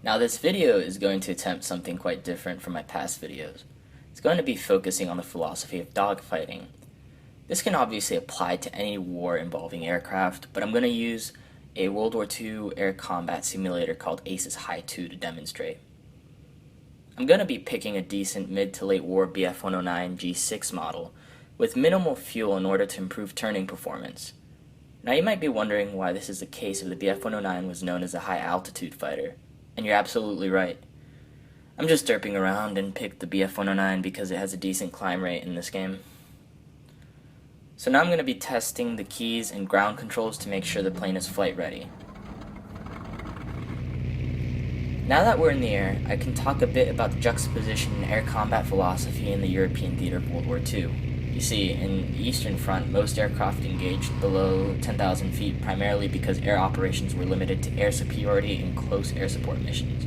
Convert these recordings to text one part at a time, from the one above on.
Now this video is going to attempt something quite different from my past videos. It's going to be focusing on the philosophy of dogfighting. This can obviously apply to any war involving aircraft, but I'm going to use a World War II air combat simulator called ACES High 2 to demonstrate. I'm going to be picking a decent mid to late war BF109 G6 model with minimal fuel in order to improve turning performance. Now you might be wondering why this is the case if the BF109 was known as a high altitude fighter. And you're absolutely right. I'm just derping around and picked the BF109 because it has a decent climb rate in this game. So now I'm going to be testing the keys and ground controls to make sure the plane is flight ready. Now that we're in the air, I can talk a bit about the juxtaposition in air combat philosophy in the European theater of World War II. You see, in the Eastern Front, most aircraft engaged below 10,000 feet primarily because air operations were limited to air superiority and close air support missions.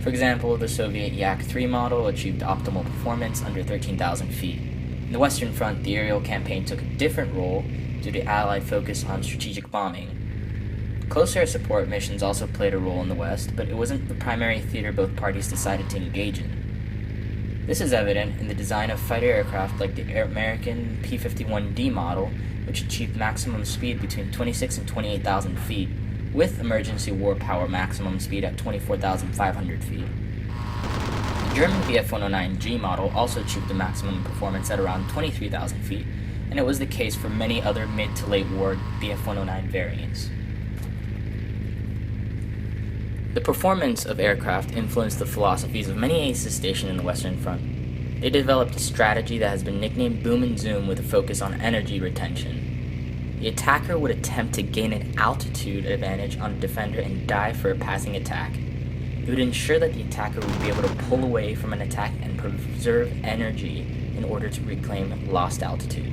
For example, the Soviet Yak-3 model achieved optimal performance under 13,000 feet. In the Western Front, the aerial campaign took a different role due to Allied focus on strategic bombing. Close air support missions also played a role in the West, but it wasn't the primary theater both parties decided to engage in. This is evident in the design of fighter aircraft like the American P-51D model, which achieved maximum speed between 26 and 28,000 feet, with emergency war power maximum speed at 24,500 feet. The German BF109 G model also achieved the maximum performance at around 23,000 feet, and it was the case for many other mid to late war BF109 variants. The performance of aircraft influenced the philosophies of many aces stationed in the Western Front. They developed a strategy that has been nicknamed boom and zoom with a focus on energy retention. The attacker would attempt to gain an altitude advantage on a defender and dive for a passing attack. It would ensure that the attacker would be able to pull away from an attack and preserve energy in order to reclaim lost altitude.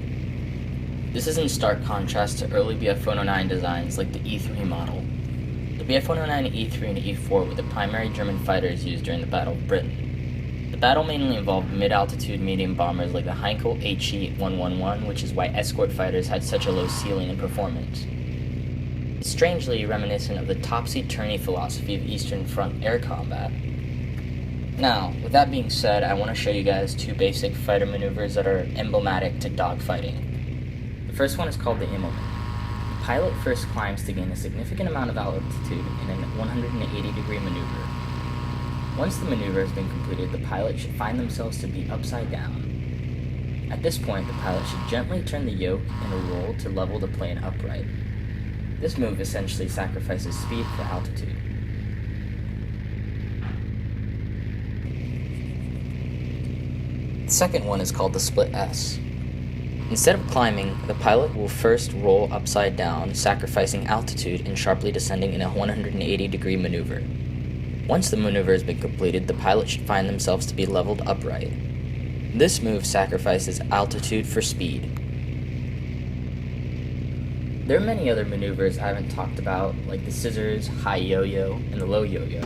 This is in stark contrast to early BF109 designs like the E3 model. The BF109 E3 and E4 were the primary German fighters used during the Battle of Britain. The battle mainly involved mid-altitude medium bombers like the Heinkel HE-111, which is why escort fighters had such a low ceiling in performance. It's strangely reminiscent of the topsy-turvy philosophy of Eastern Front air combat. Now, with that being said, I want to show you guys two basic fighter maneuvers that are emblematic to dogfighting. The first one is called the immelman. The pilot first climbs to gain a significant amount of altitude in a 180-degree maneuver. Once the maneuver has been completed, the pilot should find themselves to be upside down. At this point, the pilot should gently turn the yoke in a roll to level the plane upright. This move essentially sacrifices speed for altitude. The second one is called the split S. Instead of climbing, the pilot will first roll upside down, sacrificing altitude and sharply descending in a 180-degree maneuver. Once the maneuver has been completed, the pilot should find themselves to be leveled upright. This move sacrifices altitude for speed. There are many other maneuvers I haven't talked about, like the scissors, high yo-yo, and the low yo-yo.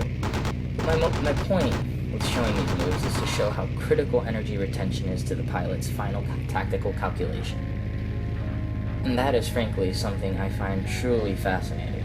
My point with showing these moves is to show how critical energy retention is to the pilot's final tactical calculation. And that is frankly something I find truly fascinating.